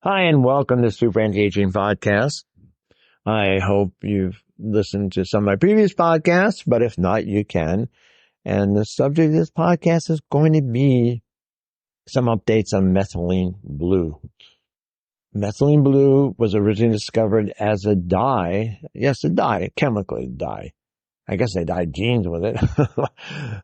Hi, and welcome to Super Anti-Aging Podcast. I hope you've listened to some of my previous podcasts, but if not, you can. And the subject of this podcast is going to be some updates on methylene blue. Methylene blue was originally discovered as a dye. Yes, a dye, chemically dye. I guess they dyed jeans with it,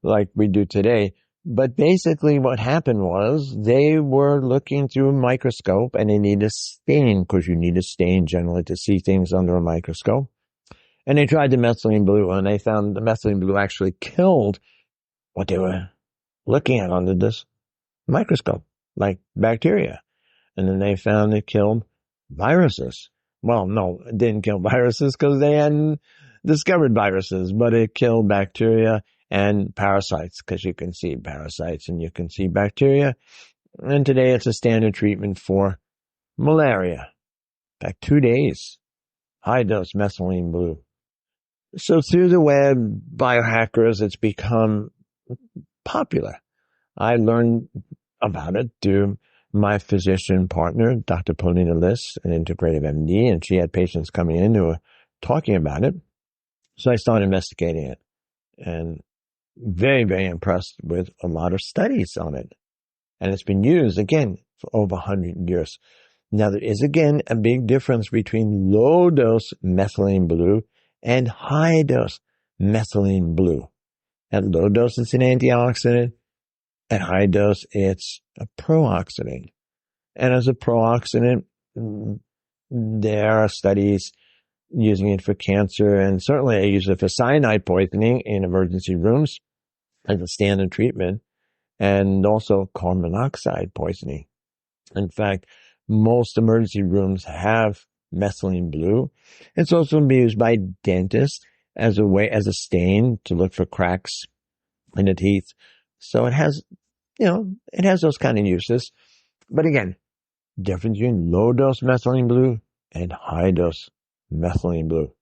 like we do today. But basically what happened was they were looking through a microscope and they need a stain, because you need a stain generally to see things under a microscope. And they tried the methylene blue and they found the methylene blue actually killed what they were looking at under this microscope, like bacteria. And then they found it killed viruses. Well, no, it didn't kill viruses because they hadn't discovered viruses, but it killed bacteria and parasites, because you can see parasites and you can see bacteria. And today it's a standard treatment for malaria. In fact, 2 days, high dose methylene blue. So through the web, biohackers, it's become popular. I learned about it through my physician partner, Dr. Paulina Liss, an integrative MD, and she had patients coming in who were talking about it. So I started investigating it and very, very impressed with a lot of studies on it. And it's been used, again, for over 100 years. Now, there is, again, a big difference between low-dose methylene blue and high-dose methylene blue. At low dose, it's an antioxidant. At high dose, it's a pro-oxidant. And as a pro-oxidant, there are studies using it for cancer, and certainly I use it for cyanide poisoning in emergency rooms as a standard treatment, and also carbon monoxide poisoning. In fact, most emergency rooms have methylene blue. It's also been used by dentists as a stain to look for cracks in the teeth. So it has those kind of uses. But again, difference between low dose methylene blue and high dose methylene blue.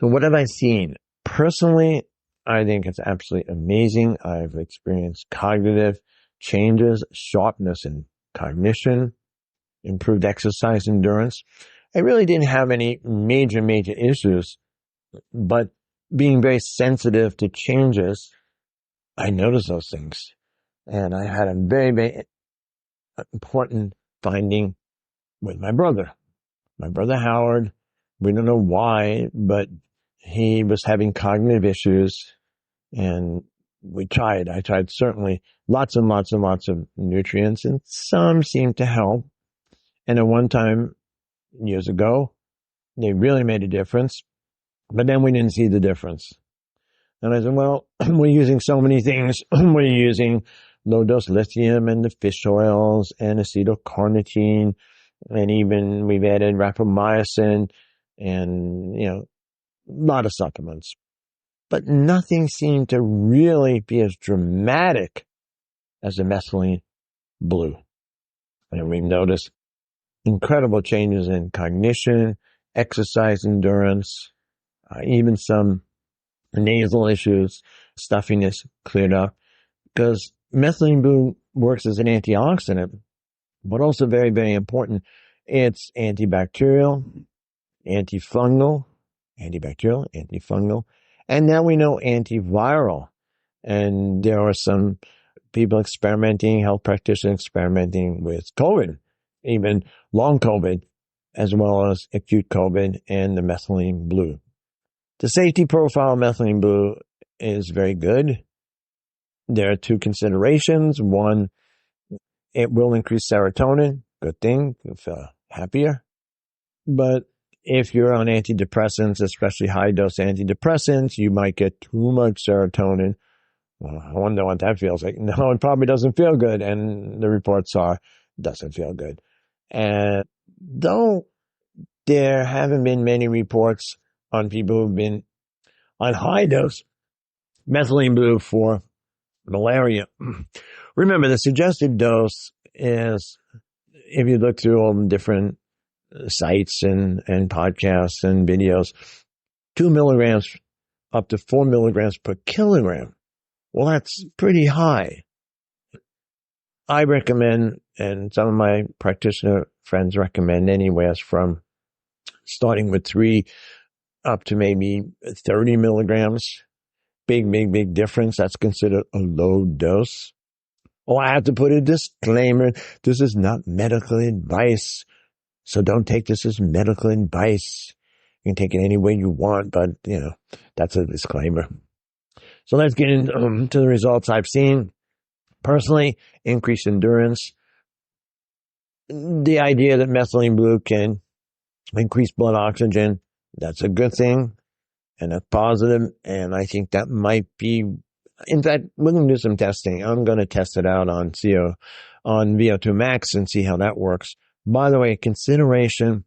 So what have I seen? Personally, I think it's absolutely amazing. I've experienced cognitive changes, sharpness in cognition, improved exercise endurance. I really didn't have any major issues, but being very sensitive to changes, I noticed those things. And I had a very, very important finding with my brother. My brother Howard, we don't know why, but he was having cognitive issues, and I tried certainly lots and lots of nutrients, and some seemed to help. And at one time, years ago, they really made a difference, but then we didn't see the difference. And I said, well, we're using so many things. We're using low-dose lithium and the fish oils and acetylcarnitine, and even we've added rapamycin and, a lot of supplements. But nothing seemed to really be as dramatic as the methylene blue. And we've noticed incredible changes in cognition, exercise endurance, even some nasal issues, stuffiness cleared up, because methylene blue works as an antioxidant, but also very, very important. It's antibacterial, antifungal, and now we know antiviral. And there are some people experimenting, health practitioners experimenting with COVID, even long COVID, as well as acute COVID and the methylene blue. The safety profile of methylene blue is very good. There are two considerations. One, it will increase serotonin. Good thing. You'll feel happier. But if you're on antidepressants, especially high-dose antidepressants, you might get too much serotonin. Well, I wonder what that feels like. No, it probably doesn't feel good. And the reports are, it doesn't feel good. And though there haven't been many reports on people who've been on high-dose methylene blue for malaria. Remember, the suggested dose is, if you look through all the different sites and podcasts and videos, 2 milligrams up to 4 milligrams per kilogram. Well, that's pretty high. I recommend, and some of my practitioner friends recommend anywhere, from starting with 3 up to maybe 30 milligrams. Big difference. That's considered a low dose. Oh, I have to put a disclaimer. This is not medical advice. So don't take this as medical advice. You can take it any way you want, but, that's a disclaimer. So let's get into the results I've seen. Personally, increased endurance. The idea that methylene blue can increase blood oxygen, that's a good thing, and that's positive, and I think that might be, in fact, we're going to do some testing. I'm going to test it out on VO2 max and see how that works. By the way, consideration,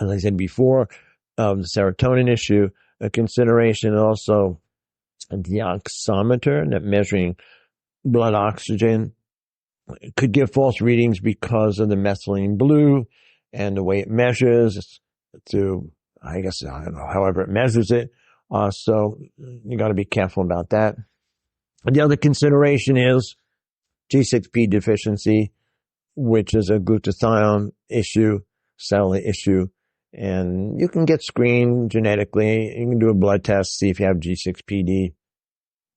as I said before, of the serotonin issue, a consideration also the oximeter, that measuring blood oxygen, could give false readings because of the methylene blue and the way it measures through, I don't know, however it measures it. So you got to be careful about that. The other consideration is G6P deficiency, which is a glutathione issue, cellular issue, and you can get screened genetically. You can do a blood test, see if you have G6PD.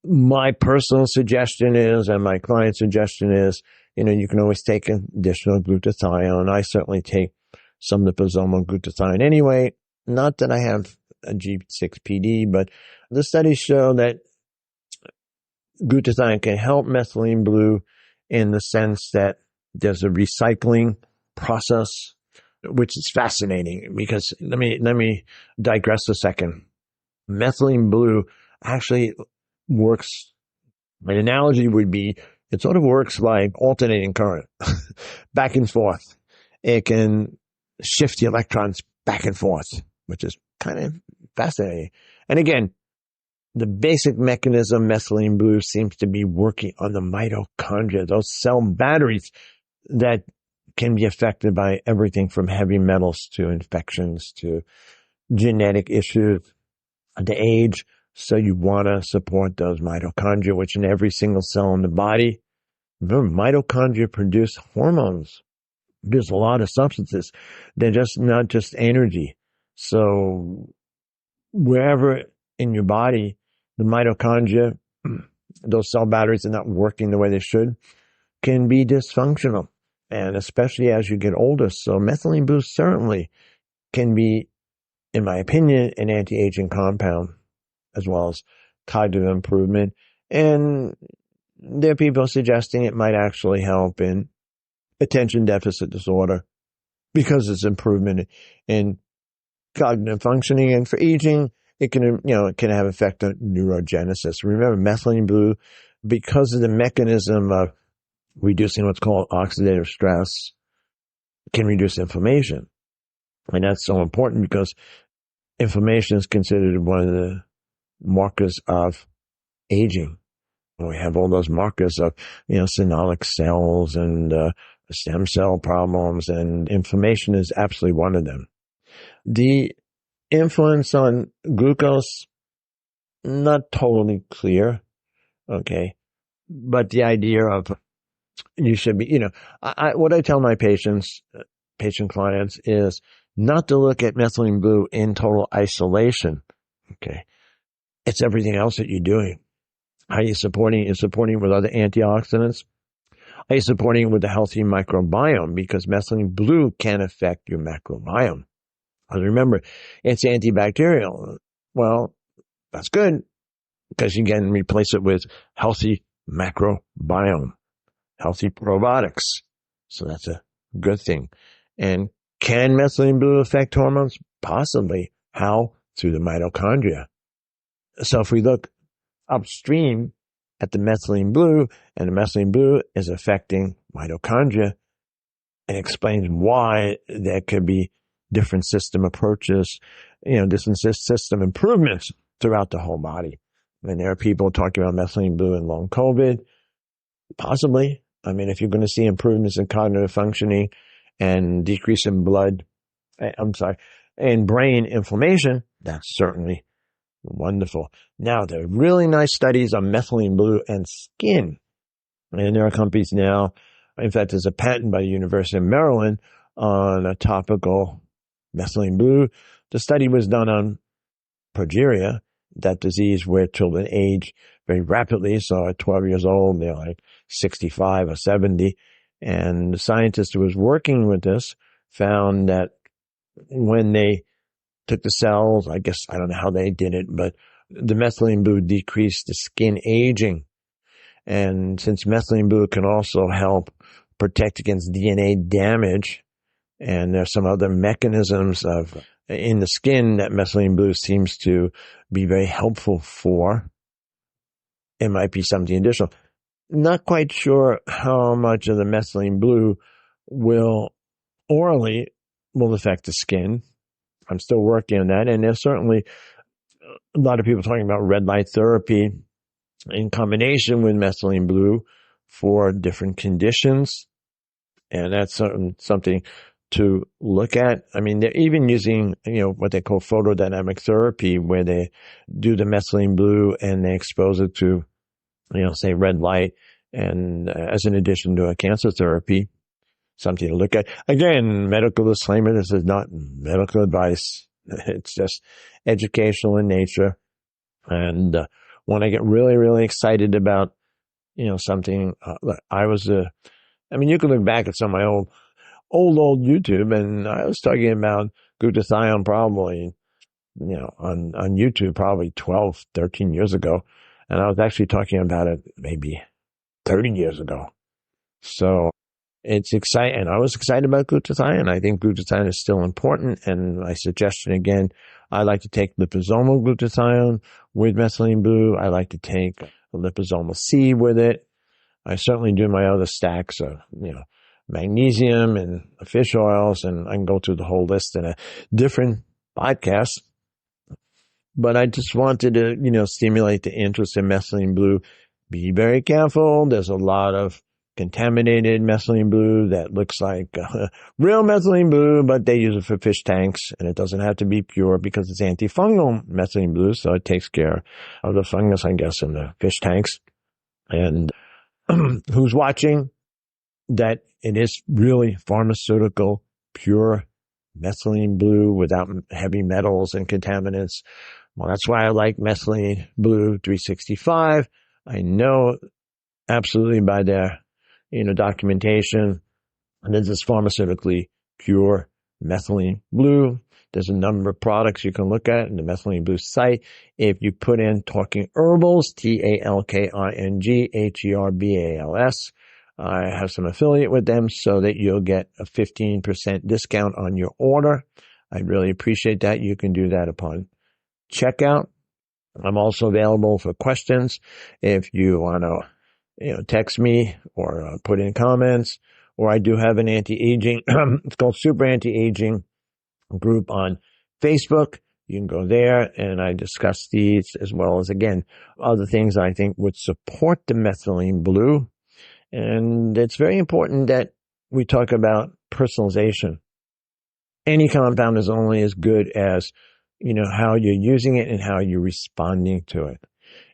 My personal suggestion is, and my client's suggestion is, you can always take additional glutathione. I certainly take some liposomal glutathione anyway. Not that I have a G6PD, but the studies show that glutathione can help methylene blue in the sense that there's a recycling process, which is fascinating because let me digress a second. Methylene blue actually works. My analogy would be it sort of works like alternating current back and forth. It can shift the electrons back and forth, which is kind of fascinating. And again, the basic mechanism, methylene blue seems to be working on the mitochondria, those cell batteries that can be affected by everything from heavy metals to infections to genetic issues to age. So you want to support those mitochondria, which in every single cell in the body, remember, mitochondria produce hormones. There's a lot of substances. They're just not just energy. So wherever in your body, the mitochondria, those cell batteries are not working the way they should, can be dysfunctional. And especially as you get older. So methylene blue certainly can be, in my opinion, an anti-aging compound, as well as cognitive improvement. And there are people suggesting it might actually help in attention deficit disorder because it's improvement in cognitive functioning. And for aging, it can, it can have effect on neurogenesis. Remember, methylene blue, because of the mechanism of reducing what's called oxidative stress, can reduce inflammation. And that's so important because inflammation is considered one of the markers of aging. We have all those markers of, phenolic cells and stem cell problems, and inflammation is absolutely one of them. The influence on glucose, not totally clear, okay, but the idea of you should be, what I tell my patient clients is not to look at methylene blue in total isolation, okay. It's everything else that you're doing. How are you supporting? You're supporting with other antioxidants. Are you supporting with a healthy microbiome? Because methylene blue can affect your microbiome. Remember, it's antibacterial. Well, that's good because you can replace it with healthy macrobiome, healthy probiotics. So that's a good thing. And can methylene blue affect hormones? Possibly. How? Through the mitochondria. So if we look upstream at the methylene blue, and the methylene blue is affecting mitochondria, it explains why there could be different system approaches, different system improvements throughout the whole body. And there are people talking about methylene blue in long COVID. Possibly. If you're going to see improvements in cognitive functioning and decrease in and brain inflammation, that's certainly wonderful. Now, there are really nice studies on methylene blue and skin. And there are companies now In fact, there's a patent by the University of Maryland on a topical methylene blue. The study was done on progeria, that disease where children age very rapidly. So at 12 years old, they're like 65 or 70. And the scientist who was working with this found that when they took the cells, I guess, I don't know how they did it, but the methylene blue decreased the skin aging. And since methylene blue can also help protect against DNA damage, and there's some other mechanisms in the skin that methylene blue seems to be very helpful for, it might be something additional. Not quite sure how much of the methylene blue will affect the skin. I'm still working on that. And there's certainly a lot of people talking about red light therapy in combination with methylene blue for different conditions. And that's something to look at. I mean, they're even using, what they call photodynamic therapy, where they do the methylene blue and they expose it to, say red light, and as an addition to a cancer therapy, something to look at. Again, medical disclaimer, this is not medical advice. It's just educational in nature. And when I get really, really excited about, something, you can look back at some of my old YouTube, and I was talking about glutathione probably, on YouTube probably 12, 13 years ago. And I was actually talking about it maybe 30 years ago. So it's exciting. And I was excited about glutathione. I think glutathione is still important. And my suggestion again, I like to take liposomal glutathione with methylene blue. I like to take liposomal C with it. I certainly do my other stacks of, magnesium and fish oils, and I can go through the whole list in a different podcast. But I just wanted to, stimulate the interest in methylene blue. Be very careful. There's a lot of contaminated methylene blue that looks like real methylene blue, but they use it for fish tanks, and it doesn't have to be pure because it's antifungal methylene blue, so it takes care of the fungus, I guess, in the fish tanks. And who's watching, that it is really pharmaceutical, pure methylene blue without heavy metals and contaminants. Well, that's why I like methylene blue 365. I know absolutely by their, documentation, and this is pharmaceutically pure methylene blue. There's a number of products you can look at in the methylene blue site. If you put in Talking Herbals, TalkingHerbals, I have some affiliate with them so that you'll get a 15% discount on your order. I'd really appreciate that. You can do that upon checkout. I'm also available for questions if you want to, text me or put in comments. Or I do have an anti-aging, it's called Super Anti-Aging group on Facebook. You can go there, and I discuss these as well as, again, other things I think would support the methylene blue. And it's very important that we talk about personalization. Any compound is only as good as, how you're using it and how you're responding to it.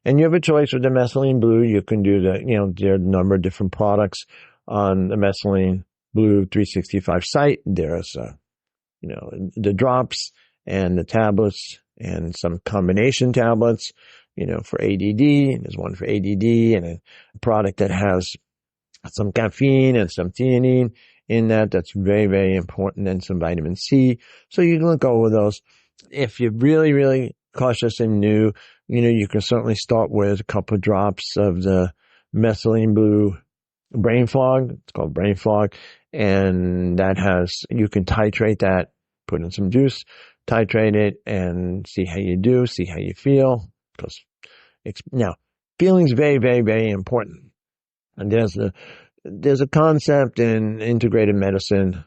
And you have a choice with the methylene blue. You can do there are a number of different products on the methylene blue 365 site. There's, the drops and the tablets and some combination tablets, for ADD. There's one for ADD and a product that has some caffeine and some theanine in that. That's very, very important, and some vitamin C. So you can look over those. If you're really, really cautious and new, you can certainly start with a couple of drops of the methylene blue brain fog. It's called brain fog. And you can titrate that, put in some juice, titrate it, and see how you do, see how you feel. Because now, feeling's very, very, very important. And there's a concept in integrated medicine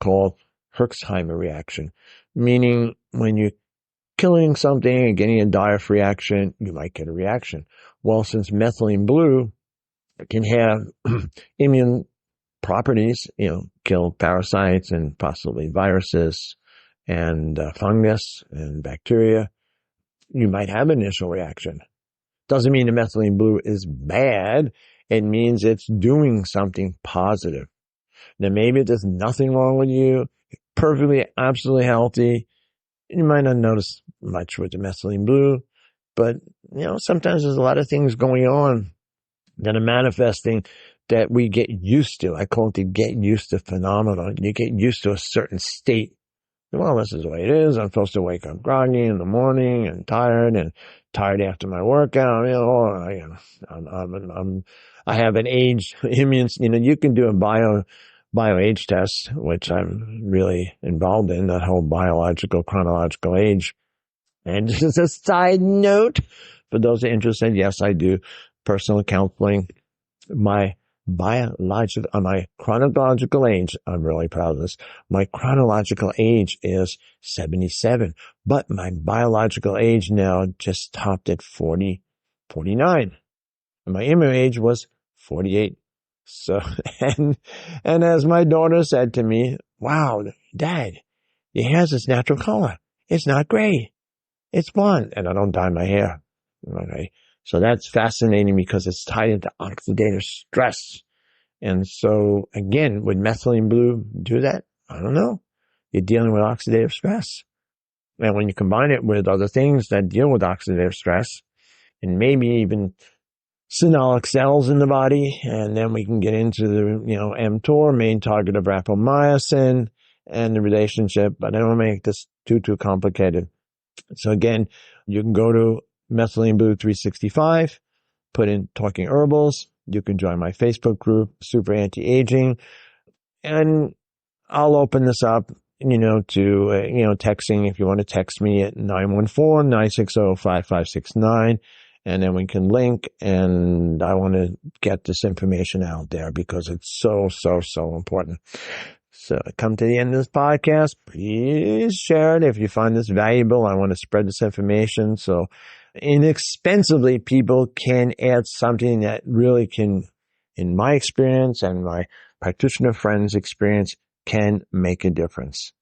called Herxheimer reaction, meaning when you're killing something and getting a die-off reaction, you might get a reaction. Well, since methylene blue can have immune properties, kill parasites and possibly viruses and fungus and bacteria, you might have an initial reaction. Doesn't mean the methylene blue is bad. It means it's doing something positive. Now, maybe there's nothing wrong with you, you're perfectly, absolutely healthy. You might not notice much with the methylene blue, but, sometimes there's a lot of things going on that are manifesting that we get used to. I call it the get used to phenomenon. You get used to a certain state. Well, this is the way it is. I'm supposed to wake up groggy in the morning and tired after my workout. I have an age immune. You can do a bio age test, which I'm really involved in, that whole biological chronological age. And just a side note, for those that are interested, yes, I do personal counseling. My chronological age, I'm really proud of this. My chronological age is 77, but my biological age now just topped at 49. And my inner age was 48. So, and as my daughter said to me, wow, Dad, your hair's its natural color. It's not gray. It's blonde. And I don't dye my hair. Okay. So that's fascinating because it's tied into oxidative stress. And so again, would methylene blue do that? I don't know. You're dealing with oxidative stress. And when you combine it with other things that deal with oxidative stress, and maybe even phenolic cells in the body, and then we can get into the, mTOR, main target of rapamycin, and the relationship, but I don't want to make this too complicated. So again, you can go to Methylene Blue 365, put in Talking Herbals. You can join my Facebook group, Super Anti-Aging, and I'll open this up, to, texting. If you want to text me at 914-960-5569, and then we can link. And I want to get this information out there because it's so, so, so important. So come to the end of this podcast. Please share it if you find this valuable. I want to spread this information so inexpensively people can add something that really can, in my experience and my practitioner friends' experience, can make a difference.